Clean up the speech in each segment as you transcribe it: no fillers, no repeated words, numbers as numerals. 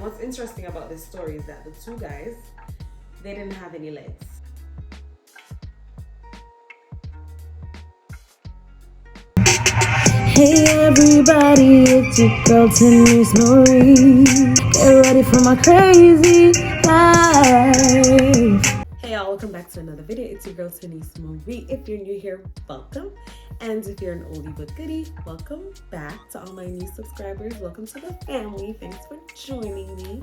what's interesting about this story is that the two guys, they didn't have any legs. Hey everybody, it's your girl Tahnyce Maree. Get ready for my crazy life. Hey y'all, welcome back to another video. It's your girl Tahnyce Maree. If you're new here, welcome. And if you're an oldie but goodie, welcome back. To all my new subscribers, welcome to the family. Thanks for joining me.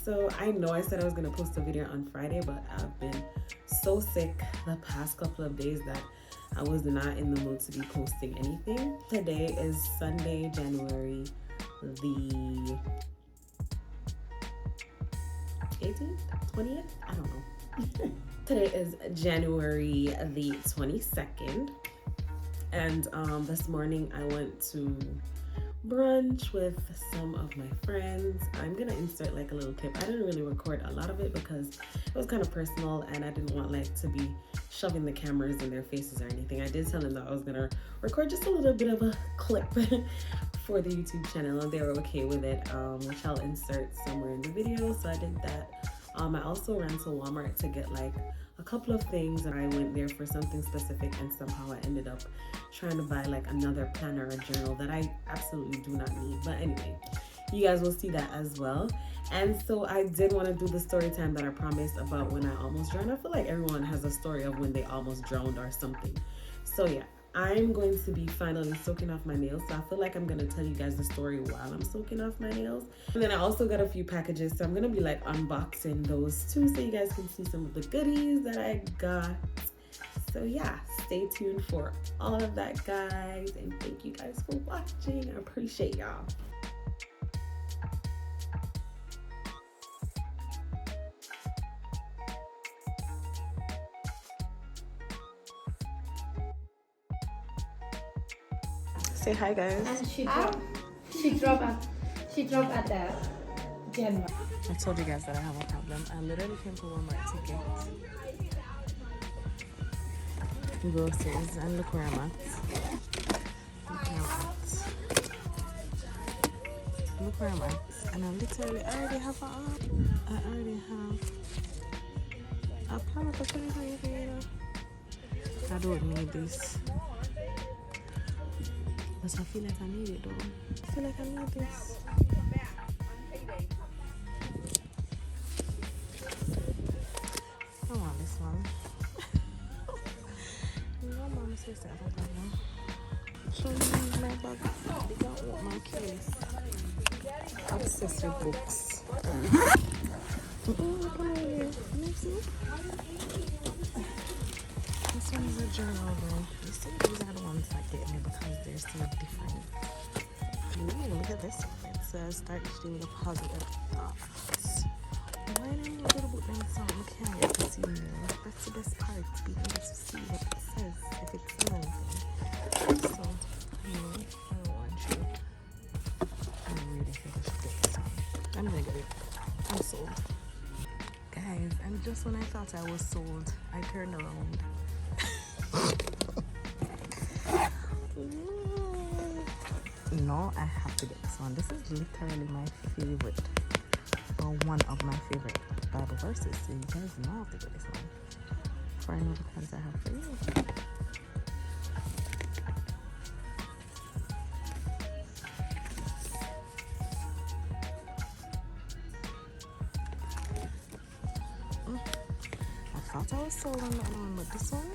So I know I said I was gonna post a video on Friday, but I've been so sick the past couple of days that I was not in the mood to be posting anything. Today is Sunday, January the 18th, 20th? I don't know. Today is January the 22nd. And this morning I went to brunch with some of my friends. I'm gonna insert like a little clip. I didn't really record a lot of it because it was kind of personal and I didn't want like to be shoving the cameras in their faces or anything. I did tell them that I was gonna record just a little bit of a clip for the YouTube channel and they were okay with it, which I'll insert somewhere in the video. So I did that. I also ran to Walmart to get like a couple of things and I went there for something specific and somehow I ended up trying to buy like another planner or journal that I absolutely do not need. But anyway, you guys will see that as well. And so I did want to do the story time that I promised about when I almost drowned. I feel like everyone has a story of when they almost drowned or something. So yeah, I'm going to be finally soaking off my nails. So I feel like I'm going to tell you guys the story while I'm soaking off my nails. And then I also got a few packages. So I'm going to be like unboxing those too so you guys can see some of the goodies that I got. So yeah, stay tuned for all of that, guys. And thank you guys for watching. I appreciate y'all. Say hi, guys. And she dropped at the gym. I told you guys that I have a problem. I literally came to Walmart to get groceries and look where I'm at. Look where I'm at. And I literally already have a plan for 2023. I don't need this. But I feel like I need it though. I feel like I need this. I want this one. No, mom says that I don't know. Show me my bag. They don't want my case. Obsessed with books. Look at here. Can you see? This one is a journal though. You see, these are the ones that get me because they're so different. Ooh, look at this one. It says start each day with a positive thoughts. Why don't you go to book them song? I can't get to see more. That's the best part. Being able to see what it says if it's saying anything. So, I don't want you. I really think I should get this one. I'm gonna get it. I'm sold. Guys, and just when I thought I was sold, I turned around. No, I have to get this one. This is literally my favorite, or one of my favorite Bible verses. So you guys know I have to get this one for I know the plans I have for you. I thought I was sold on that one, but this one,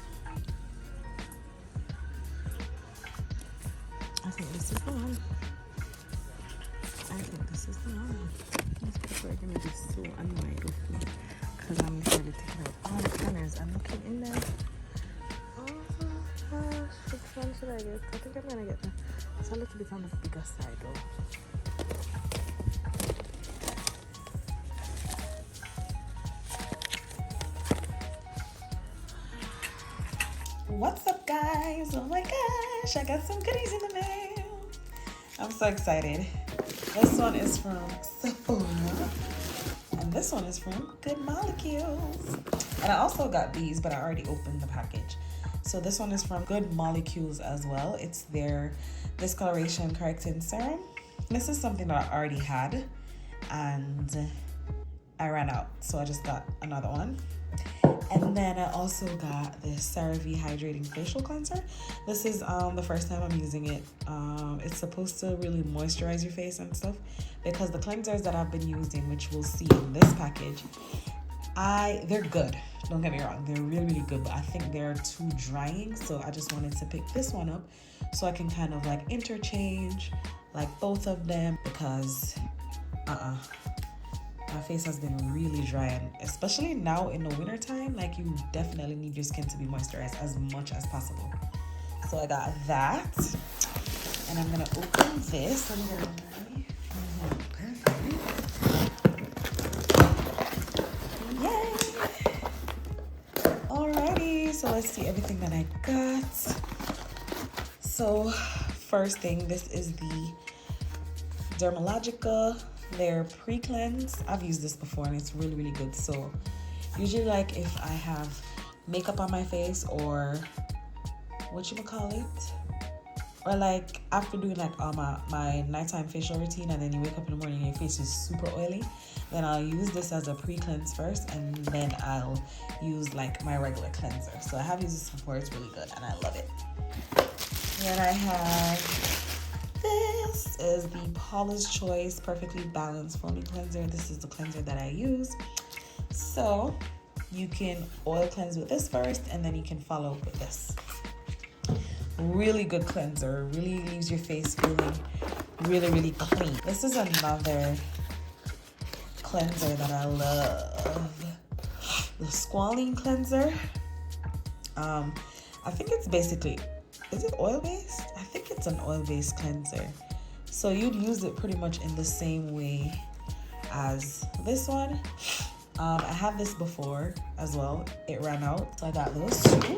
I think this is the one. I think this is the one. These people are gonna be so annoyed with me because I'm literally taking out all the planners. I'm looking in there. Oh gosh, which one should I get? I think I'm gonna get it's a little bit on the bigger side though. What's up, guys? Oh my gosh, I got some goodies in the mail. I'm so excited. This one is from Sephora and this one is from Good Molecules. And I also got these, but I already opened the package. So this one is from Good Molecules as well. It's their discoloration correcting serum. This is something that I already had and I ran out, so I just got another one. And then I also got this CeraVe Hydrating Facial Cleanser. This is the first time I'm using it. It's supposed to really moisturize your face and stuff, because the cleansers that I've been using, which we'll see in this package, they're good. Don't get me wrong, they're really, really good, but I think they're too drying. So I just wanted to pick this one up so I can kind of like interchange like both of them, because my face has been really dry, and especially now in the winter time, like you definitely need your skin to be moisturized as much as possible. So I got that, and I'm gonna open this. Let me get it ready. Yay! Alrighty, so let's see everything that I got. So first thing, this is the Dermalogica their pre-cleanse. I've used this before and it's really, really good. So usually, like if I have makeup on my face, or or like after doing like my nighttime facial routine, and then you wake up in the morning and your face is super oily, then I'll use this as a pre-cleanse first, and then I'll use like my regular cleanser. So I have used this before, it's really good and I love it. Then I have this is the Paula's Choice Perfectly Balanced Foaming Cleanser. This is the cleanser that I use. So you can oil cleanse with this first, and then you can follow up with this. Really good cleanser. Really leaves your face feeling really, really clean. This is another cleanser that I love. The Squalene Cleanser. I think it's basically, is it oil-based? I think it's an oil-based cleanser. So you'd use it pretty much in the same way as this one. I had this before as well. It ran out, so I got those two.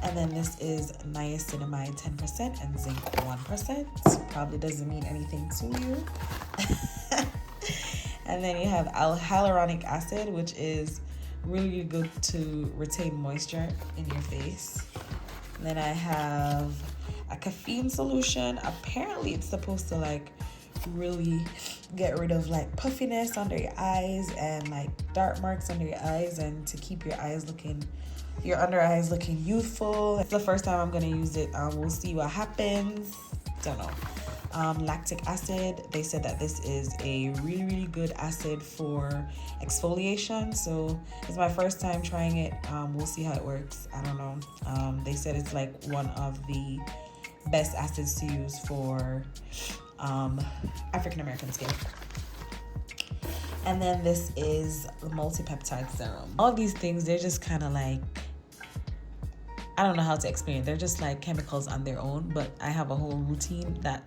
And then this is niacinamide 10% and zinc 1%. Probably doesn't mean anything to you. And then you have hyaluronic acid, which is really good to retain moisture in your face. And then I have a caffeine solution. Apparently it's supposed to like really get rid of like puffiness under your eyes and like dark marks under your eyes, and to keep your under eyes looking youthful. It's the first time I'm gonna use it. We'll see what happens. Don't know. Lactic acid, they said that this is a really, really good acid for exfoliation. So it's my first time trying it. We'll see how it works. I don't know. They said it's like one of the best acids to use for African American skin. And then this is the multi-peptide serum. All of these things, they're just kind of like, I don't know how to explain it. They're just like chemicals on their own, but I have a whole routine that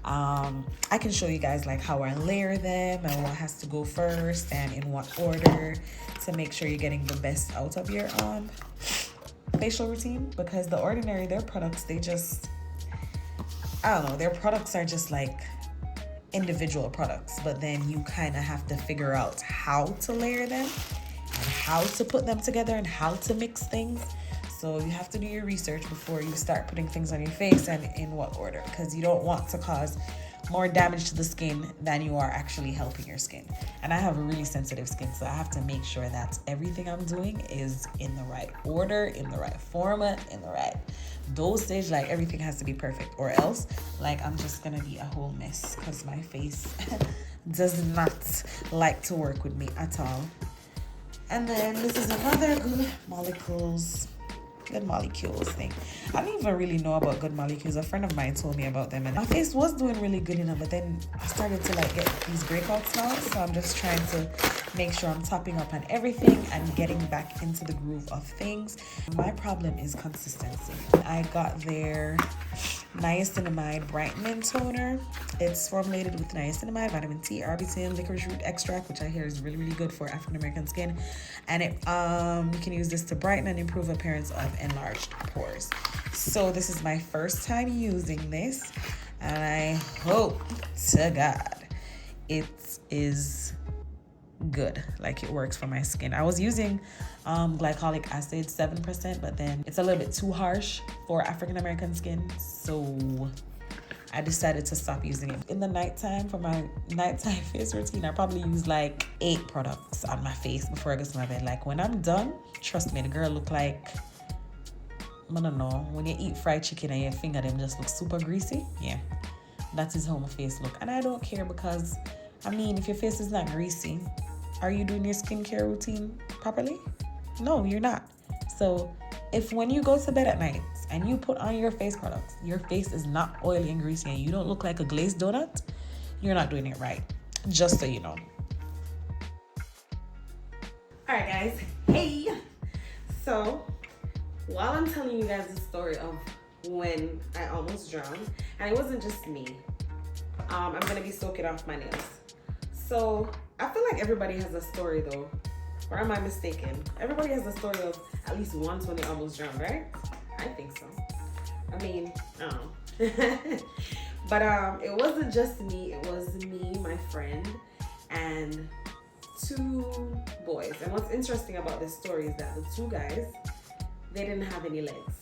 I can show you guys like how I layer them and what has to go first and in what order to make sure you're getting the best out of your facial routine. Because the ordinary, their products, they just, I don't know, their products are just like individual products, but then you kind of have to figure out how to layer them and how to put them together and how to mix things. So you have to do your research before you start putting things on your face and in what order, because you don't want to cause more damage to the skin than you are actually helping your skin. And I have a really sensitive skin, so I have to make sure that everything I'm doing is in the right order, in the right format, in the right dosage. Like everything has to be perfect, or else like I'm just gonna be a whole mess, because my face does not like to work with me at all. And then this is another good molecules thing. I don't even really know about good molecules. A friend of mine told me about them, and my face was doing really good enough, but then I started to like get these breakouts now. So I'm just trying to make sure I'm topping up on everything and getting back into the groove of things. My problem is consistency. I got their niacinamide brightening toner. It's formulated with niacinamide, vitamin T, arbutin, licorice root extract, which I hear is really, really good for African American skin. And it you can use this to brighten and improve appearance of enlarged pores. So this is my first time using this, and I hope to God it is good, like it works for my skin. I was using glycolic acid 7%, but then it's a little bit too harsh for African American skin, so I decided to stop using it. In the nighttime, for my nighttime face routine, I probably use like 8 products on my face before I go to my bed. Like when I'm done, trust me, the girl look like, I don't know, when you eat fried chicken and your finger them just look super greasy. Yeah, that is how my face look. And I don't care because, I mean, if your face is not greasy, are you doing your skincare routine properly? No, you're not. So if when you go to bed at night and you put on your face products, your face is not oily and greasy and you don't look like a glazed donut, you're not doing it right. Just so you know. All right, guys. Hey. So while I'm telling you guys the story of when I almost drowned, and it wasn't just me, I'm gonna be soaking off my nails. So I feel like everybody has a story though, or am I mistaken? Everybody has a story of at least once when they almost drowned, right? I think so. I mean, I don't know. But it wasn't just me. It was me, my friend, and 2 boys. And what's interesting about this story is that the 2 guys, they didn't have any legs.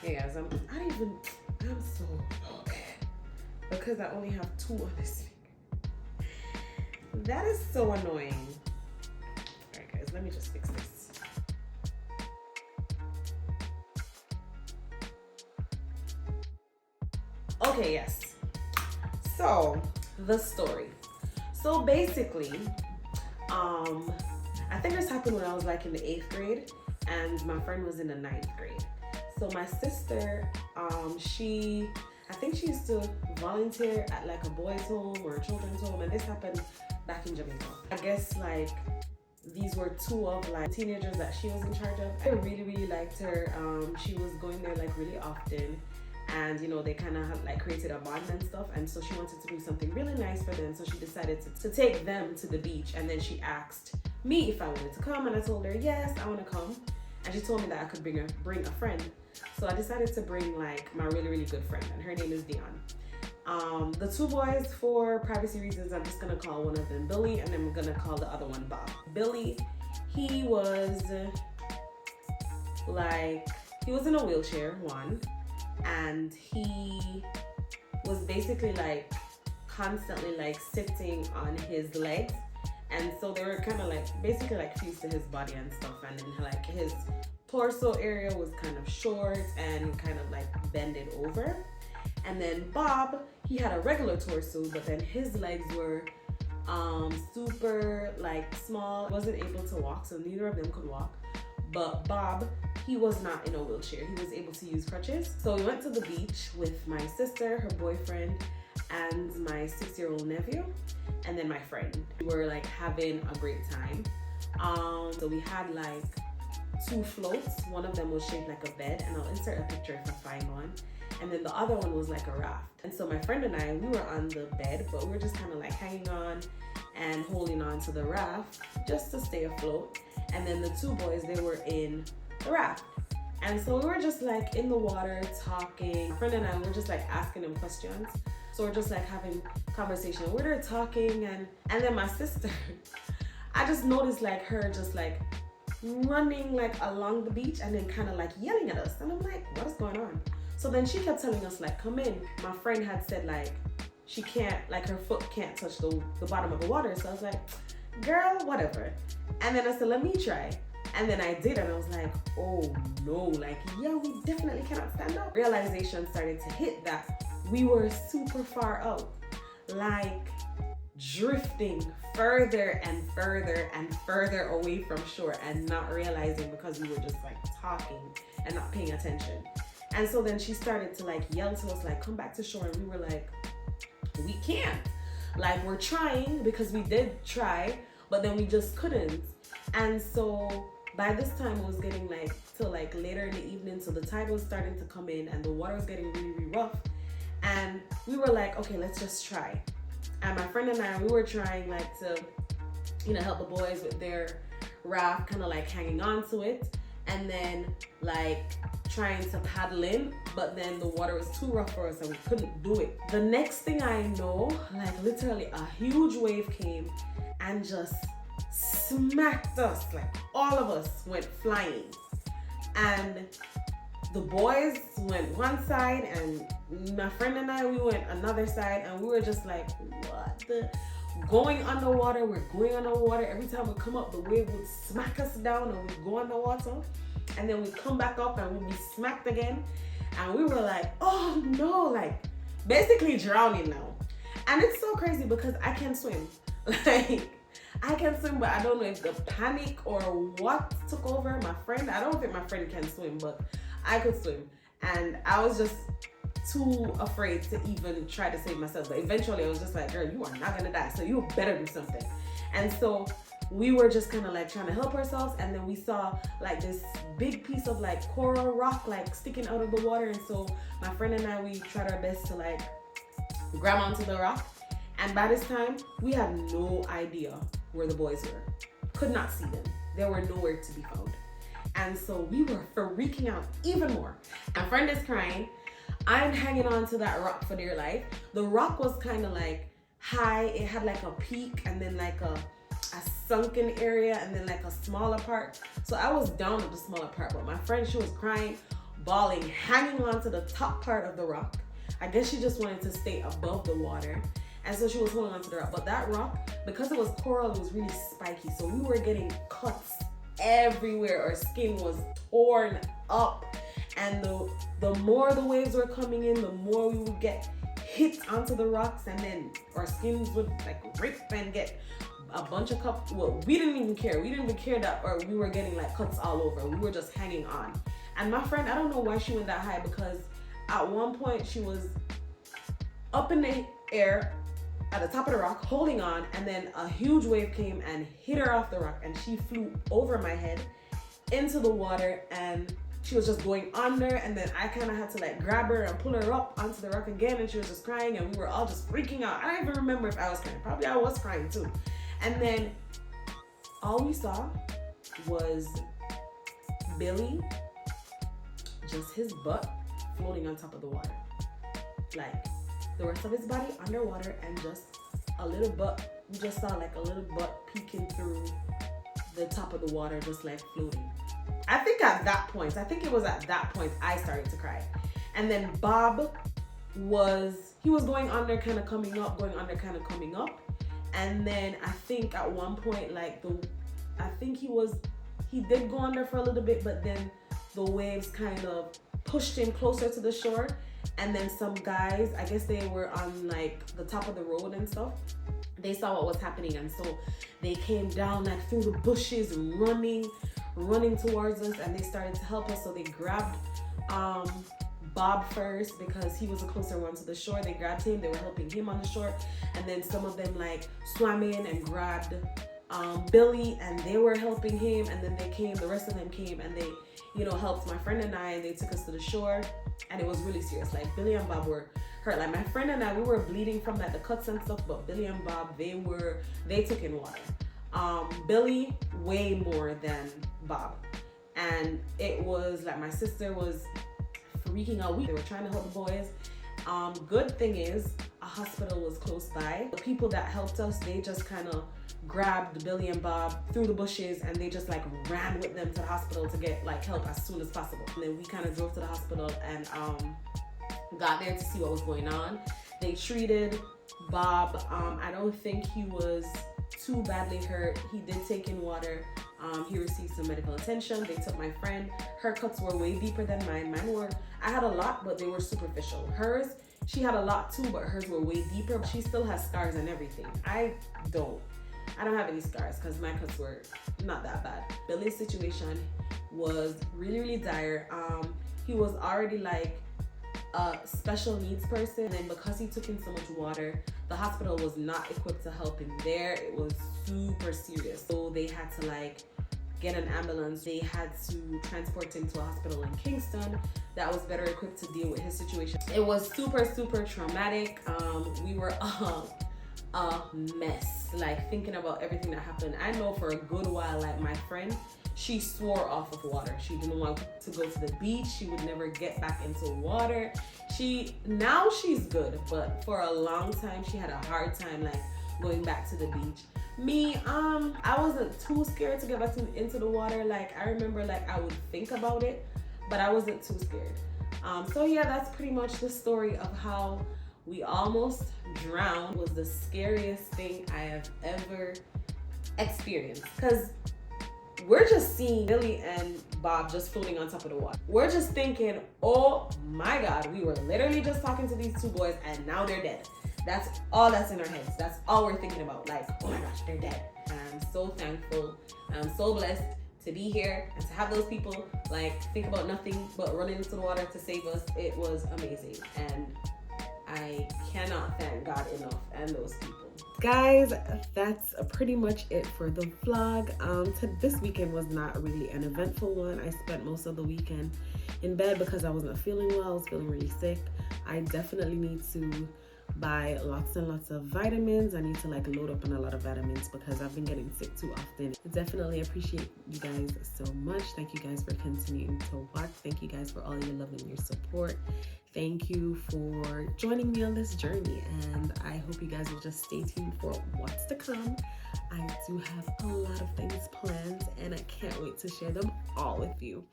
Hey guys, I'm so bad because I only have 2 on this finger. That is so annoying. All right guys, let me just fix this. Okay, yes. So the story. So basically, I think this happened when I was like in the 8th grade and my friend was in the 9th grade. So my sister, I think she used to volunteer at like a boys' home or a children's home, and this happened back in Jamaica. I guess like these were 2 of like teenagers that she was in charge of. I really, really liked her. She was going there like really often, and you know, they kind of like created a bond and stuff, and so she wanted to do something really nice for them. So she decided to take them to the beach, and then she asked me if I wanted to come, and I told her yes, I want to come, and she told me that I could bring a friend. So I decided to bring like my really, really good friend, and her name is Dion. The 2 boys, for privacy reasons, I'm just gonna call one of them Billy, and then I'm gonna call the other one Bob. Billy, he was in a wheelchair, and he was basically like constantly like sitting on his legs, and so they were kind of like basically like fused to his body and stuff, and then like his torso area was kind of short and kind of like bended over. And then Bob, he had a regular torso, but then his legs were super like small, wasn't able to walk, so neither of them could walk. But Bob, he was not in a wheelchair, he was able to use crutches. So we went to the beach with my sister, her boyfriend, and my 6-year-old nephew, and then my friend. We were like having a great time. So we had like 2 floats. One of them was shaped like a bed, and I'll insert a picture if I find one. And then the other one was like a raft. And so my friend and I, we were on the bed, but we were just kind of like hanging on and holding on to the raft just to stay afloat. And then the 2 boys, they were in the raft. And so we were just like in the water talking. My friend and I were just like asking them questions. So we're just like having conversation. We were talking, and then my sister, I just noticed like her just like running like along the beach and then kind of like yelling at us. And I'm like, what is going on? So then she kept telling us like, come in. My friend had said like, she can't, like her foot can't touch the bottom of the water. So I was like, girl, whatever. And then I said, let me try. And then I did, and I was like, oh no, like, yeah, we definitely cannot stand up. Realization started to hit that we were super far out, like drifting further and further and further away from shore, and not realizing because we were just like talking and not paying attention. And so then she started to like yell to us like, come back to shore. And we were like, we can't. Like, we're trying, because we did try, but then we just couldn't. And so by this time it was getting like till like later in the evening, so the tide was starting to come in and the water was getting really, really rough. And we were like, okay, let's just try. And my friend and I, we were trying like to, you know, help the boys with their raft, kind of like hanging on to it, and then like trying to paddle in, but then the water was too rough for us and we couldn't do it. The next thing I know, like literally a huge wave came and just smacked us, like all of us went flying. And the boys went one side and my friend and I, we went another side, and we were just like, what the? Going underwater, we're going underwater. Every time we come up, the wave would smack us down and we'd go underwater. And then we'd come back up and we'd be smacked again. And we were like, oh no, like basically drowning now. And it's so crazy because I can swim. Like, I can swim, but I don't know if the panic or what took over my friend. I don't think my friend can swim, but I could swim. And I was just too afraid to even try to save myself. But eventually I was just like, girl, you are not gonna die, so you better do something. And so we were just kind of like trying to help ourselves, and then we saw like this big piece of like coral rock like sticking out of the water. And so my friend and I, we tried our best to like grab onto the rock. And by this time, we had no idea where the boys were. Could not see them. They were nowhere to be found. And so we were freaking out even more. My friend is crying. I'm hanging on to that rock for dear life. The rock was kind of like high. It had like a peak and then like a sunken area and then like a smaller part. So I was down at the smaller part, but my friend, she was crying, bawling, hanging on to the top part of the rock. I guess she just wanted to stay above the water. And so she was holding on to the rock. But that rock, because it was coral, it was really spiky. So we were getting cuts everywhere. Our skin was torn up. And the more the waves were coming in, the more we would get hit onto the rocks. And then our skins would like rip and get a bunch of cuts. Well, we didn't even care. We didn't even care that or we were getting like cuts all over. We were just hanging on. And my friend, I don't know why she went that high, because at one point she was up in the air at the top of the rock holding on, and then a huge wave came and hit her off the rock, and she flew over my head into the water, and she was just going under, and then I kind of had to like grab her and pull her up onto the rock again, and she was just crying, and we were all just freaking out. I don't even remember if I was crying. Probably I was crying too. And then all we saw was Billy, just his butt floating on top of the water. Like, the rest of his body underwater and just a little butt. We just saw like a little butt peeking through the top of the water, just like floating. I think it was at that point I started to cry. And then Bob was going under, kind of coming up, going under, kind of coming up. And then I think at one point, like he did go under for a little bit, but then the waves kind of pushed him closer to the shore. And then some guys, I guess they were on like the top of the road and stuff, they saw what was happening, and so they came down like through the bushes, running towards us, and they started to help us. So they grabbed Bob first because he was the closer one to the shore. They grabbed him, they were helping him on the shore, and then some of them like swam in and grabbed Billy, and they were helping him, and then the rest of them came and they, helped my friend and I, and they took us to the shore. And it was really serious. Like, Billy and Bob were hurt. Like, my friend and I, we were bleeding from like the cuts and stuff, but Billy and Bob, they took in water. Billy way more than Bob. And it was like my sister was freaking out. They were trying to help the boys. Good thing is a hospital was close by. The people that helped us, they just kind of grabbed Billy and Bob through the bushes, and they just like ran with them to the hospital to get like help as soon as possible. And then we kind of drove to the hospital and got there to see what was going on. They treated Bob. I don't think he was too badly hurt. He did take in water. He received some medical attention. They took my friend. Her cuts were way deeper than mine. I had a lot, but they were superficial. Hers, she had a lot too, but hers were way deeper. She still has scars and everything. I don't have any scars because my cuts were not that bad. Billy's situation was really, really dire. He was already like a special needs person, and because he took in so much water, the hospital was not equipped to help him there. It was super serious. So they had to like get an ambulance. They had to transport him to a hospital in Kingston that was better equipped to deal with his situation. It was super, super traumatic. We were a mess, like thinking about everything that happened. I know for a good while, like my friend, she swore off of water. She didn't want to go to the beach. She would never get back into water. Now she's good, but for a long time she had a hard time like going back to the beach. Me, I wasn't too scared to get back into the water. Like, I remember, like, I would think about it, but I wasn't too scared. So yeah, that's pretty much the story of how we almost drowned. It was the scariest thing I have ever experienced, because we're just seeing Billy and Bob just floating on top of the water. We're just thinking, oh my God, we were literally just talking to these two boys and now they're dead. That's all that's in our heads. That's all we're thinking about. Like, oh my gosh, they're dead. And I'm so thankful. And I'm so blessed to be here and to have those people like think about nothing but running into the water to save us. It was amazing. And I cannot thank God enough and those people. Guys, that's pretty much it for the vlog. This weekend was not really an eventful one. I spent most of the weekend in bed because I wasn't feeling well. I was feeling really sick. I definitely need to buy lots and lots of vitamins. I need to like load up on a lot of vitamins because I've been getting sick too often. I definitely appreciate you guys so much. Thank you guys for continuing to watch. Thank you guys for all your love and your support. Thank you for joining me on this journey, and I hope you guys will just stay tuned for what's to come. I do have a lot of things planned and I can't wait to share them all with you.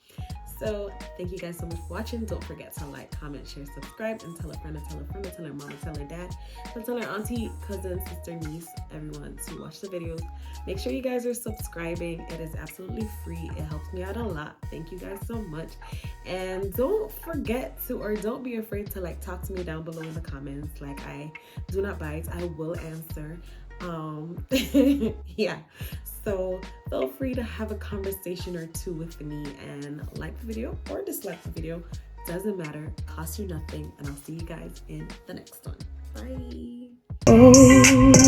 So thank you guys so much for watching. Don't forget to like, comment, share, subscribe, and tell a friend, and tell a friend, and tell her mama, tell her dad, and tell her auntie, cousin, sister, niece, everyone to watch the videos. Make sure you guys are subscribing. It is absolutely free. It helps me out a lot. Thank you guys so much. And don't forget to, or don't be afraid to like talk to me down below in the comments. Like, I do not bite. I will answer. Yeah. So feel free to have a conversation or two with me and like the video or dislike the video. Doesn't matter. Costs you nothing. And I'll see you guys in the next one. Bye.